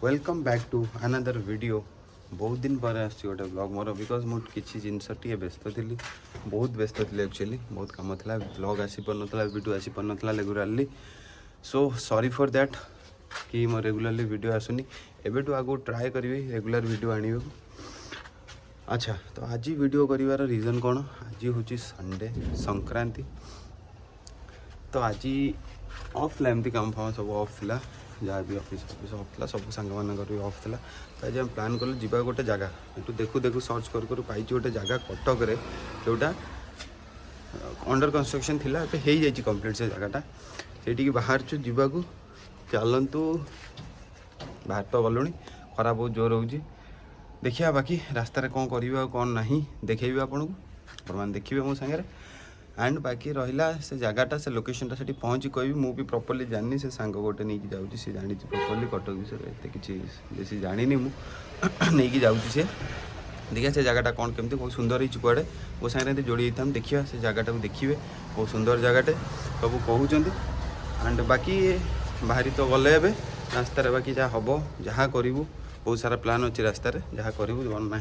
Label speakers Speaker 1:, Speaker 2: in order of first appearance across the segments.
Speaker 1: Welcome back to another video. बहुत दिन पर आसी गोटे ब्लॉग मोर बिकज मुझे किसी जिनस टे व्यस्त थी, बहुत व्यस्त थी एक्चुअली बहुत कम था। ब्लॉग आसी पार ना, वीडियो आसी पार ना रेगुलाली। सो सॉरी फॉर दैट कि मो रेगुलाली वीडियो आसुनी। एबेटू आगो ट्राए करी रेगुलर वीडियो आने। अच्छा, तो आज वीडियो करार रीजन कौन? आज हूँ संडे संक्रांति। तो आज ऑफ एमती काम फाम सब ऑफ था, जहाँ भी ऑफिस ऑफ था, सब सांग मान भी ऑफ था। तो आज प्लान कलु जा गोटे जगह ये देखू देखू सर्च कर पाई गोटे जगह कटक जोटा अंडर कंस्ट्रक्शन थी, हो जाए कम्प्लीट से जगहटा से बाहर जावाक। चलतु बाहर तो गलुणी, खरा बहुत जोर हो देखिए बाकी रास्तार कौन कर कौन ना देखेबी आपन को मैंने देखिए मो सागर। एंड बाकी रहा से जगहटा से लोकेशनटा से पहुँची कहि मुझे प्रॉपर्ली जानी से सांग गोटे नहीं जाऊँगी सी जानी प्रॉपर्ली कटक विषय एत कि बेसी जानी मुझे जाऊँगी सी देखिए से जगहटा कौन केमती बहुत सुंदर हो कड़े मो सागर जोड़ी था देखिए से जगहटा को देखिए बहुत सुंदर जगहटे सब कहते। एंड बाकी बाहरी तो गले ए रास्तार बाकी जहाँ हम जहाँ करूँ बहुत सारा प्लान अच्छे रास्तार जहाँ करूँ ना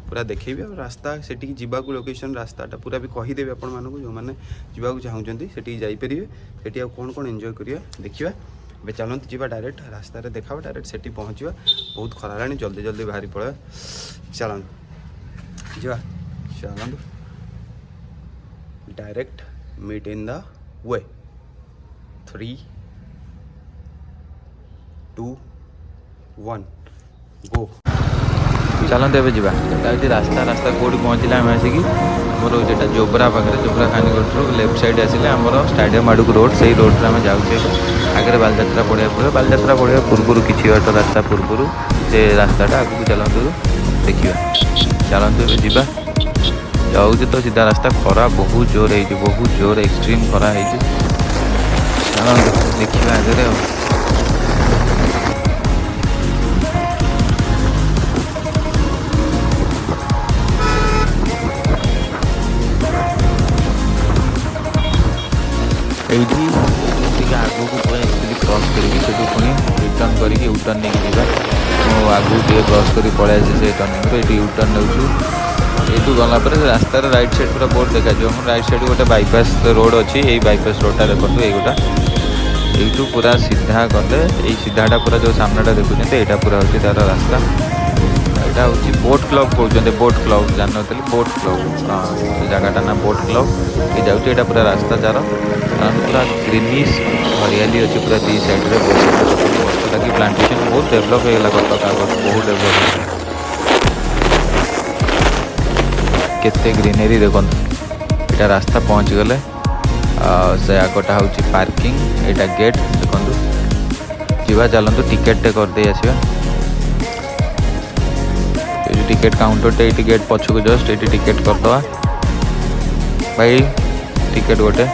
Speaker 1: पूरा देखेबी और रास्ता से जावाक लोकेशन रास्ताटा पूरा भी कहीदेवी आपण मानक जो मैंने जावाक चाहूँगी से जापरेंगे से कौन कौन एंजॉय करिया देखिए। ए चलते जा डायरेक्ट रास्तार देखा डायरेक्ट से पहुँचा बहुत खरा जल्दी जल्दी बाहरी पड़ा चलते जा चलते direct meet in the way 3, 2, 1 go.
Speaker 2: चलते ए जा रास्ता रास्ता कौटी पहुँचला आम आसिक मोर जो जोब्रा पाखे जोब्रा खानीकोट लेफ्ट साइड आसिले आम स्टाडियम आड़क रोड से रोड आम जाऊे आगे बालଯାत्रा पड़िया पूरा बालଯାत्रा पड़िया पूर्व किसी बाट रास्ता पूर्व से रास्ताटा आगे चलतु देखा। चलतु ए जा जाऊे तो सीधा रास्ता खरा बहुत जोर है बहुत जोर एक्सट्रीम खरा है देखा आगे এইটি ଟିକେ ଆଗକୁ ପୁରା ଏକ୍ଚୁଆଲି କ୍ରସ୍ କରିକି ସେଠୁ ପୁଣି ରିଟର୍ନ କରିକି ୟୁଟର୍ନ ନେଇକି ଯିବା। ମୁଁ ଆଗକୁ ଟିକେ କ୍ରସ୍ କରି ପଳେଇ ଆସିଛି ସେ ଟର୍ଣ୍ଣିଂରୁ ଏଇଠି ୟୁଟର୍ନ ନେଉଛୁ। ଏଇଠୁ ଗଲା ପରେ ରାସ୍ତାର ରାଇଟ୍ ସାଇଡ଼୍ ପୁରା ବୋର୍ଡ଼ ଦେଖାଯିବ। ମୁଁ ରାଇଟ୍ ସାଇଡ଼୍ ଗୋଟେ ବାଇପାସ୍ ରୋଡ଼ ଅଛି, ଏଇ ବାଇପାସ୍ ରୋଡ଼ଟା ଦେଖନ୍ତୁ ଏଇଗୋଟା এইটু পুরা সিধা গলে এই সিধাটা পুরা যে সামনেটা দেখুছেন এইটা পুরা হচ্ছে তার রাস্তা। এটা হচ্ছে बोट क्लब कहते बोट क्लब जानते बोट क्लब से जगहटा ना बोट क्लब ये जाऊँगी यहाँ पूरा रास्ता जार पूरा ग्रीनिश हरियाली अच्छी पूरा दी साइड में गछ लगी प्लांटेशन बहुत डेभलप होगा कटक आग बहुत डेभलप केते ग्रीनरी देखो यहाँ रास्ता पहुँच गले से आगटा हूँ पार्किंग यहाँ गेट देखो जीवा चलतु टिकेट टे करदे आसवा टिकेट काउंटर टे ये गेट पछक जस्ट ये टिकेट करदे भाई टिकेट गोटे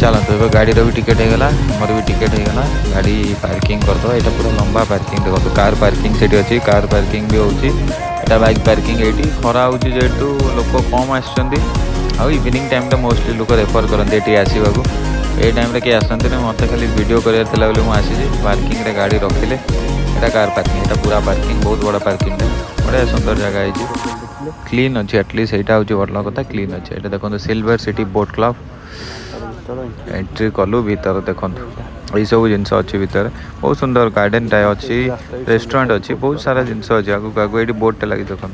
Speaker 2: चलते ए गाड़ी भी टिकेट होगा मोर भी टिकेट होगा गाड़ी पार्किंग करदे। यहाँ पूरा लंबा पार्किंग देखो कार पार्किंग से अच्छी कार पार्किंग भी होता बाइक पार्किंग ये खरा हो जेहेतु लोक कम आउ इवनिंग टाइम टा मोस्टली लोक रेफर करते ये आसवाक ये टाइम किए आसती मत खाली वीडियो करार मुझे पार्किंग रे गाड़ी रखिले यहाँ कार पार्किंग यहाँ पूरा पार्किंग बहुत बड़ा पार्किंग बढ़िया सुंदर जगह है क्लीन अच्छी एटलिस्ट यहाँ हूँ भल कथा क्लीन अच्छे। ये देखो silver city boat club entry कलु भीतर देखो यही सब जिनस अच्छी भीतर बहुत सुंदर गार्डन टाइप अच्छी रेस्टोरेंट अच्छी बहुत सारा जिनस अच्छी आगू आगू ये बोट लगी देखो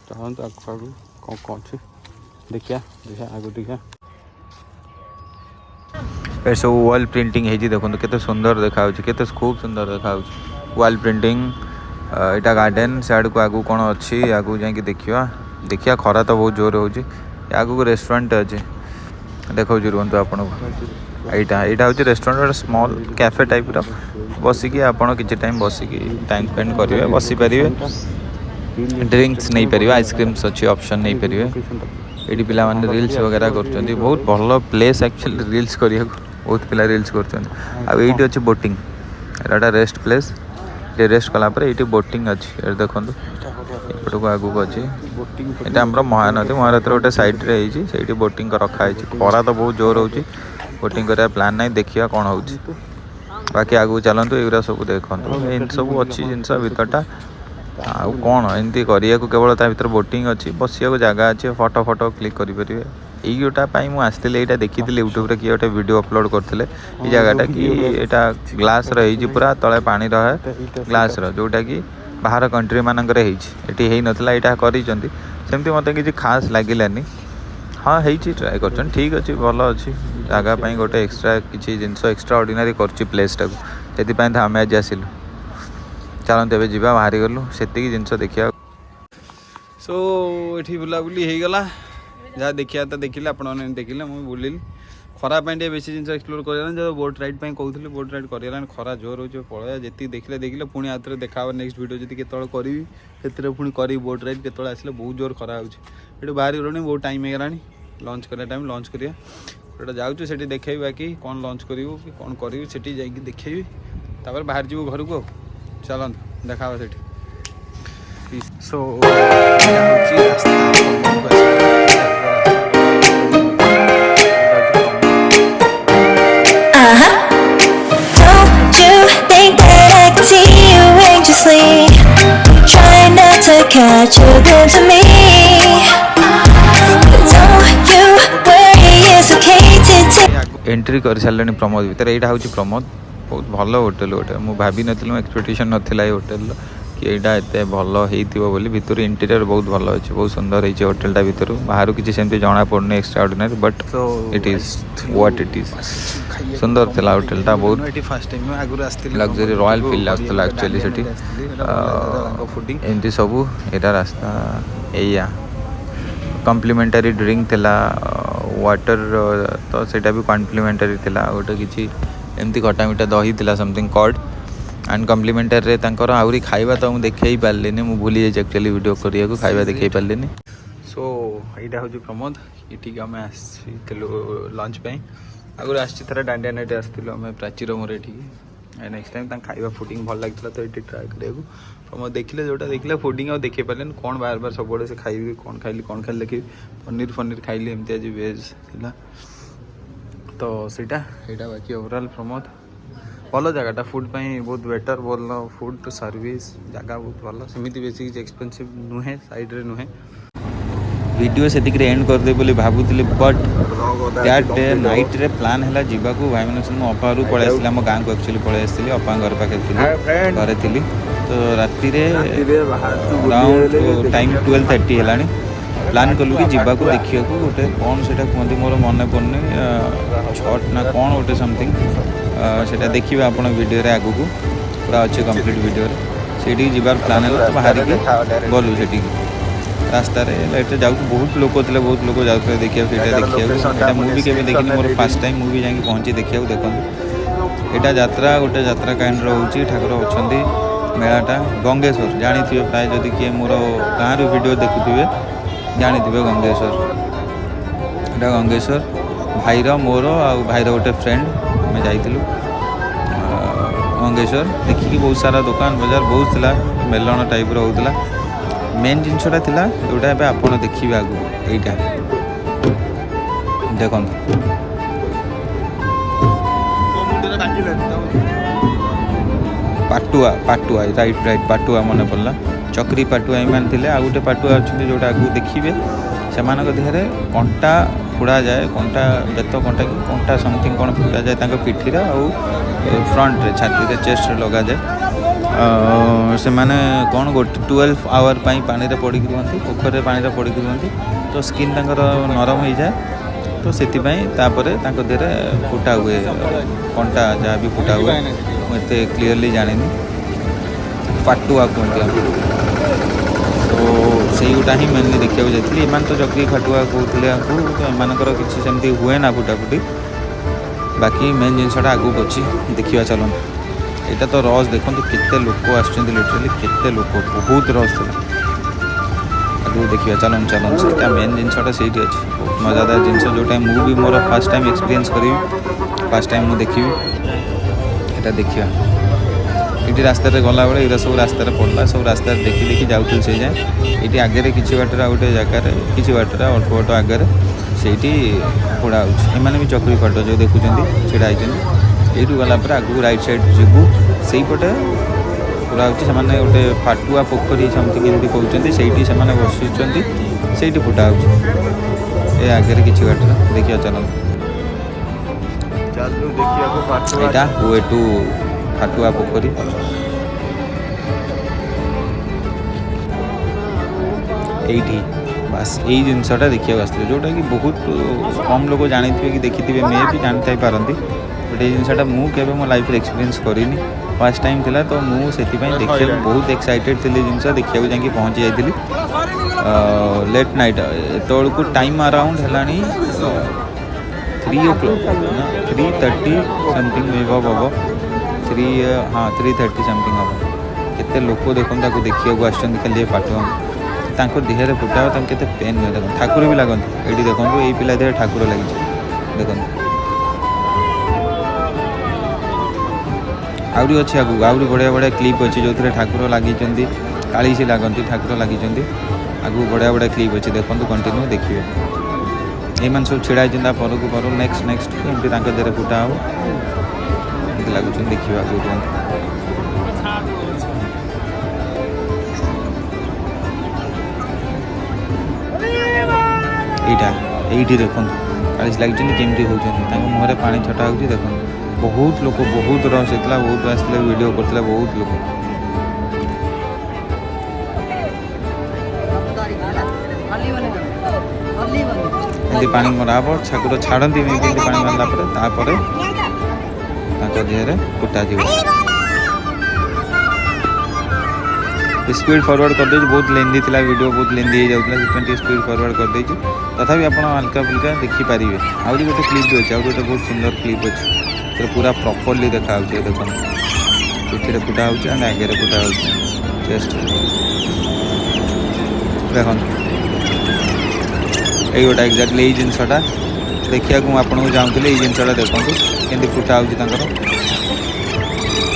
Speaker 2: चलते आगू कौन कौन अच्छे देखिया देखिया आगू देखिया ए सब वॉल प्रिंटिंग है देखो केते सुंदर देखा केते खूब सुंदर देखा वॉल प्रिंटिंग यहाँ गार्डन से को आगू कौन अच्छी आगू जाकि देखा देखिया खरा तो बहुत जोर हो आगू रेस्टोरेंट अच्छे देखा रुहतु आपन यहाँ यहाँ हूँ रेस्टोरेंट स्मॉल कैफे टाइप बसिकी आपड़ किसी टाइम बसिकी टाइम स्पेंड करेंगे बसीपारे ड्रिंक्स नहीं पारे आइसक्रीम्स अच्छी ऑप्शन नहीं पारे ये पिला माने रील्स वगैरह कर बहुत भल प्लेस एक्चुअली रील्स करिया बहुत पिला रील्स कर अच्छे बोटिंग एटा रेस्ट प्लेस ये रेस्ट कलापर ये बोटिंग अच्छी देखो ଏପଟକୁ ଆଗକୁ ଅଛି
Speaker 1: ବୋଟିଂ
Speaker 2: ଏଇଟା ଆମର ମହାନଦୀ ମହାନଦୀର ଗୋଟେ ସାଇଡ଼୍ରେ ହେଇଛି ସେଇଠି ବୋଟିଂ ରଖାହେଇଛି ଖରା ତ ବହୁତ ଜୋର ହେଉଛି ବୋଟିଂ କରିବା ପ୍ଲାନ୍ ନାହିଁ ଦେଖିବା କ'ଣ ହେଉଛି ବାକି ଆଗକୁ ଚାଲନ୍ତୁ ଏଗୁଡ଼ା ସବୁ ଦେଖନ୍ତୁ ଏମିତି ସବୁ ଅଛି ଜିନିଷ ଭିତରଟା ଆଉ କ'ଣ ଏମିତି କରିବାକୁ କେବଳ ତା ଭିତରେ ବୋଟିଂ ଅଛି ବସିବାକୁ ଜାଗା ଅଛି ଫଟୋ କ୍ଲିକ୍ କରିପାରିବେ এইটা ପାଇଁ ମୁଁ ଆସିଥିଲି ଏଇଟା ଦେଖିଥିଲି ୟୁଟ୍ୟୁବରେ କିଏ ଗୋଟେ ଭିଡ଼ିଓ ଅପଲୋଡ଼ କରିଥିଲେ ଏଇ ଜାଗାଟା କି ଏଇଟା ଗ୍ଲାସ୍ର ହେଇଛି ପୁରା ତଳେ ପାଣି ରହେ ଗ୍ଲାସ୍ର ଯେଉଁଟାକି ବାହାର କଣ୍ଟ୍ରି ମାନଙ୍କରେ ହେଇଛି ଏଠି ହେଇନଥିଲା ଏଇଟା କରିଛନ୍ତି ସେମିତି ମୋତେ କିଛି ଖାସ୍ ଲାଗିଲାନି ହଁ ହେଇଛି ଟ୍ରାଏ କରୁଛନ୍ତି ଠିକ୍ ଅଛି ଭଲ ଅଛି ଜାଗା ପାଇଁ ଗୋଟେ ଏକ୍ସଟ୍ରା କିଛି ଜିନିଷ ଏକ୍ସଟ୍ରା ଅର୍ଡ଼ିନାରୀ କରୁଛି ପ୍ଲେସ୍ଟାକୁ ସେଥିପାଇଁ ତ ଆମେ ଆଜି ଆସିଲୁ ଚାଲନ୍ତୁ ଏବେ ଯିବା ବାହାରିଗଲୁ ସେତିକି ଜିନିଷ ଦେଖିବା ସୋ ଏଠି ବୁଲାବୁଲି ହେଇଗଲା ଯାହା ଦେଖିବା ତ ଦେଖିଲେ ଆପଣମାନେ ଦେଖିଲେ ମୁଁ ବୁଲିଲି ଖରା ପାଇଁ ଟିକେ ବେଶୀ ଜିନିଷ ଏକ୍ସପ୍ଲୋର କରିଗଲାନି ଯେଉଁ ବୋଟ୍ ରାଇଡ୍ ପାଇଁ କହୁଥିଲି ବୋଟ୍ ରାଇଡ୍ କରିଗଲାନି ଖରା ଜୋର ହେଉଛି ପଳେଇବା ଯେତିକି ଦେଖିଲେ ପୁଣି ଆଉଥରେ ଦେଖା ହେବ ନେକ୍ସଟ ଭିଡ଼ିଓ ଯଦି କେତେବେଳେ କରିବି ସେଥିରେ ପୁଣି କରିବି ବୋଟ୍ ରାଇଡ୍ କେତେବେଳେ ଆସିଲେ ବହୁତ ଜୋର ଖରା ହେଉଛି ଏଠୁ ବାହାରି ଗଲୁଣି ବହୁତ ଟାଇମ୍ ହେଇଗଲାଣି ଲଞ୍ଚ କରିବା ଟାଇମ୍ ଲଞ୍ଚ କରିବା ଗୋଟେ ଯାଉଛୁ ସେଠି ଦେଖେଇବି ବାକି କ'ଣ ଲଞ୍ଚ କରିବୁ କି କ'ଣ କରିବି ସେଠି ଯାଇକି ଦେଖେଇବି ତାପରେ ବାହାରି ଯିବୁ ଘରକୁ ଆଉ ଚାଲନ୍ତୁ ଦେଖା ହେବ ସେଠି ସୋ ହେଉଛି ରାସ୍ତା
Speaker 3: Trying not to catch a glimpse of me. Don't you worry, it's okay to take.
Speaker 2: Entry कर सारे प्रमोद भितर यहाँ हूँ प्रमोद बहुत भल होटेल गोटे मुझे भाभी नी एक्सपेक्टेशन नाला ये होटेल कि यहाँ एत भल होली भितर इंटीरियर बहुत भल अच्छे बहुत सुंदर होती होटेलटा भितर बाहर किसी सेमती जना पड़नी extra ordinary but it is what it is सुंदर थिला होटेलटा बहुत लग्जरी रॉयल फील आसला एक्चुअली सेठी एमती सब यहाँ रास्ता एया कम्प्लीमेंटारी ड्रिंक थिला वाटर तो सेटा भी कम्प्लीमेंटारी थिला गोटे किसी एमती खटा मिठा दही थिला समथिंग कॉर्ड एंड कम्प्लीमेंटारी तांकर आउरी खाइबा तो मुझे देखई पारलिनी मु भूली जाइए एक्चुअली वीडियो करिया को खाइबा देखई पारलिनी सो यहाँ हूँ प्रमोद ये आम आसलु लंच पे आगुरी आसी थोड़ा डांडिया नाइट आसलु आम प्राचीर मोर ये नेक्स्ट टाइम खाइबा फुडिंग भल लगी तो ये ट्राए करा प्रमोद देखिले जोटा देखिले फुडिंग आ देखी पारे कौन बार बार सब से खाइबी कौन खाइली देखी पनीर खाइली एमती आज वेज था तो सीटा यहाँ बाकी ओवरऑल प्रमोद भल जगह फुड बहुत बेटर भल फुड सर्विस जगह बहुत भल सेमती बेसी किसी एक्सपेंसिव नुहे साइड्रे नुहे वीडियो से एंड करदे बोली भावुली बट दैट डे नाइट रे प्लान है जावाक भाई मैंने अपार पलि आम गाँव को एक्चुअली पलि आसी अपा घर पाखे घरे थी तो राति अराउंड टाइम 12:30 है प्लान कलु कि जावाक देखा गोटे कौन से कहते मोर मन पड़नी छट ना कौन गोटे समथिंग से देखिए आप वीडियो आगू पूरा अच्छे कंप्लीट वीडियो से जीवार प्लान है तो बाहर गलु से रास्तार जाऊ बहुत लोग थे बहुत लोग जाते देखिए देखिए मुझे केवे देखनी मोर फास्ट टाइम मुझे जाकि पहुँची देखा देखो यहाँ यात्रा गोटे यात्रा काइंड रोचे ठाकुर अच्छा मेलाटा गंगेश्वर जानी थे प्राय जदि किए मोर गाँव वीडियो देखुए जानी थे गंगेश्वर यहाँ गंगेश्वर भाईर मोर आ भाईर गोटे फ्रेंड आम जाइलु गंगेश्वर देखिए बहुत सारा दुकान बजार बहुत थिला मेलन टाइप होता मेन जिनसटा थिला जोटा ए आप देखिए आगु यहीटा देखो पाटुआ पाटुआ राइट राइट पाटुआ मन पड़ा चक्री पाटुआ ईमान थे आ गोटे पाटुआ अच्छा जोटा आगु देखिए से देहरे कंटा फोड़ा जाए कंटा बेत कंटा कि कंटा समथिंग कौन फोड़ा जाए पिठी फ्रंट रे छाती रे चेस्ट रे लगा जाए से माने कौन गोटे 12 आवर पानी रे पड़ी रुहति पोखर पानी रे पड़ी रुहति तो स्किन नरम हो जाए तो से देहरे फुटा हुए कंटा जहाँ भी फुटा हुए मुझे क्लीयरली जानी फाटुआ कहते तो से गोटा ही मेनली देखा जाती ईमान तो चक्री फाटुआ कहते तो एमर किसी सेमती हुए ना फुटाफुटी बाकी मेन जिनसा आगू अच्छी देखा चलो यहाँ तो रस देखो केते लोक आसुँच लिटराली केते लोक बहुत रस था आगू देखिए चलन चलन से मेन जिनसा से अच्छी बहुत मजादार जिनस जोटा मुझे मोर फास्ट टाइम एक्सपीरियंस करी फास्ट टाइम मुझे देखी यहाँ देखिए ये रास्ता गला बेले ये सब रास्तार पड़ा सब रास्ता देखी देखी जाऊँ से जाए ये आगे कि बाटर गोटे जगार कि बाटर अल्प बाट आगे से पोड़ा होने भी चक्री फाट जो देखुं छिड़ा ये गलापर आगू राइट साइड जीवु से पटे पूरा होने गोटे फाटुआ पोखरी समथिंग एमती कहते से बस से फुटा हो आगे कि बाटर देखिए चलो यहाँ वो एटू फाटुआ पोखरी ये बास यही जिनसा देखा आसते जोटा कि बहुत कम लोग जानी कि देखी थे मे भी जानी थी पारती बट ये जिनसा मुझे मो लाइफ एक्सपीरियंस करी फर्स्ट टाइम थिला तो मुझे देखा बहुत एक्साइटेड थी जिनसा देखा जाकि पहुँची जाइली लेट नाइट एतक टाइम अराउंड है 3 o'clock 3:30 समथिंग एबव हम 3:30 समथिंग हम केते लोक देखो देखा आसुँच खाली फाटुआ देहरे फुटा के पेन हुए देख ठाकुर भी लगती ये देखो ये पिला देह ठाकुर लगी देखो आहरी अच्छी आगू आहरी बढ़िया बढ़िया क्लिप अच्छी जो ठाकुर लगी काली से लगती ठाकुर लगी आगू बढ़िया बढ़िया क्लिप अच्छी देखो कंटिन्यू देखिए ये सब छिड़ा परक पर नेक्स्ट नेक्स्ट एमती देहरे फुटा हम लगुच देखा यहाँ ये देखो काली लगी केमती होती मुहर पा छटा हो देख बहुत लोग बहुत रस होता बहुत आसते वीडियो करते बहुत लोग पानी मरा हम ठाकुर छाड़ती नहीं पानी मारला देहरे फुटा स्पीड फॉरवर्ड कर दे बहुत लेंदी थी वीडियो बहुत लेंदी हो जाता स्पीड फॉरवर्ड कर दे तथापि आप हल्का फुल्का देखिपारे आउरी गोटे क्लिप भी अच्छे गोटे बहुत सुंदर क्लिप अच्छे पूरा प्रॉपर्ली देखा देखो पीठी फुटा हो आगे फुटा हो चेस्ट देख ये गोटा एक्जाक्टली ये जिनसा देखा आपको चाहूँगी ये जिनसा देखो केमती फुटा हो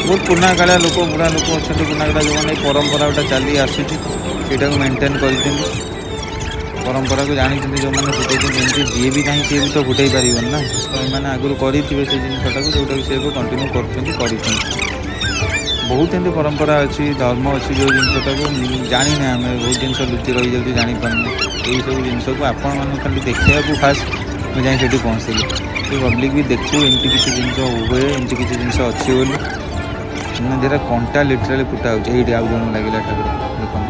Speaker 2: बहुत पुराना कालिया लोक बुढ़ा लोक अच्छा पुराना कालिया जो मैंने परंपरा गोटा चली आसूटा मेंटेन कर परंपरा को जानी जो मैंने फुटे जी भी कहीं सी भी तो फुटे पार ना तो ये आगुरी करेंगे से जिनसा जोटा सी कंटिन्यू कर बहुत एमती परंपरा अच्छी धर्म अच्छी जो जिनसा जानी ना आम बहुत जिन लुचि रही जाती जापारे यही सब जिनस को आपण मैंने खाली देखा फास्ट मुझे जाए पहुँचली पब्लिक भी देखू एमती किसी जिन हुए एमती किसी जिन अच्छी बोली जेरा कंटा लिटराली फुटा हो ये आउ जन लगे ठाकुर देखो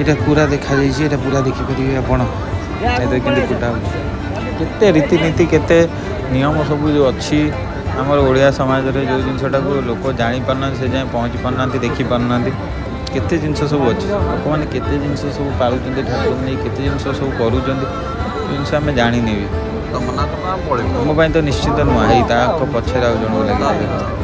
Speaker 2: ये पूरा देखा जाइए पूरा देखिपारे आपण के फुटा के रीतिनीति के नियम सब जो अच्छी आमर ओडिया समाज रे जो जिनसा लोक जापार से जाए पहुँची पारना देखी पारना केते जिनस सब अच्छे लोक मैंने केते जिनस सब पालुंट ठाकुर नहीं केते जिनस सब कर जिनस आम जानी भी मोपाई तो निश्चित नुआ पछे आउ जन लगे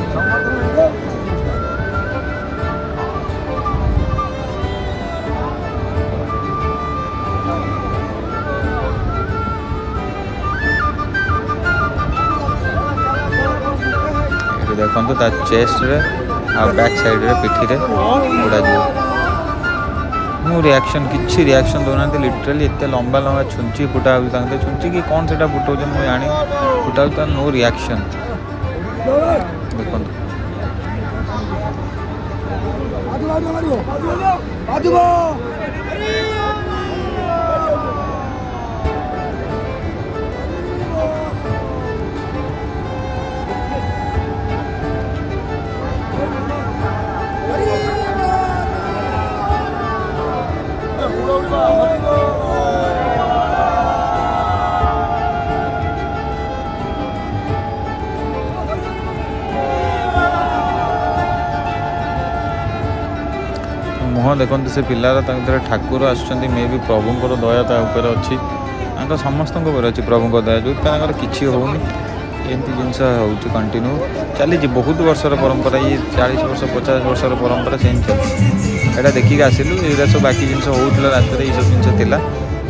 Speaker 2: देखो तार चेस्ट रे आ बैक साइड रे पिठी रे उड़ा जी मु रिएक्शन किसी रिएक्शन दौना लिटराली एते लंबा लंबा छुंची फुटा होता छुंची कि कौन से फुटाऊँ मुझे जानी फुटा नो रिएक्शन देखो देखो से पिलार ठाकुर आसुँच मे भी प्रभुंर दया ता ऊपर अच्छी समस्त अच्छी प्रभु दया जो किसी होनी एमती जिनस हो कंटिन्यू चली बहुत वर्षर परंपरा ये 40 वर्ष 50 वर्षर परंपरा चेंज चलती यहाँ देखिक आसलु ये सब बाकी जिन होता रात ये सब जिन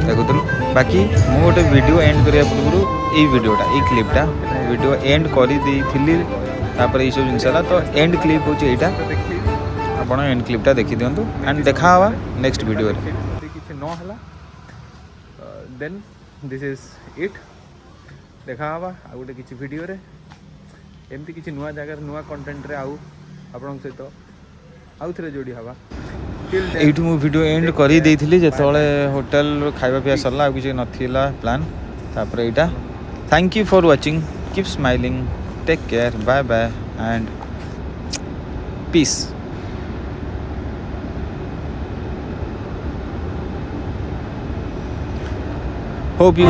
Speaker 2: देखुलु बाकी मु गोटे वीडियो एंड करने पूर्व ये वीडियोटा ये क्लिपटा वीडियो एंड कर ये सब जिनसा तो एंड क्लिप हूँ यहाँ आप एंड क्लिपटा देखी दिंतु एंड देखा हवा नेक्स्ट वीडियो किसी ना देन दिस इज इट देखा हवा आ गोटे किसी वीडियो रे एमती किसी नुआ जगह नुआ कंटेंट रे आउ आपण सहित आउ थे जोड़ी हवा एठू मु वीडियो एंड करी देइथिली जेतोले होटल खाइबा पिया सरला आ किसी नथिला प्लान तापर एटा thank you for watching keep smiling take care bye bye and peace hope you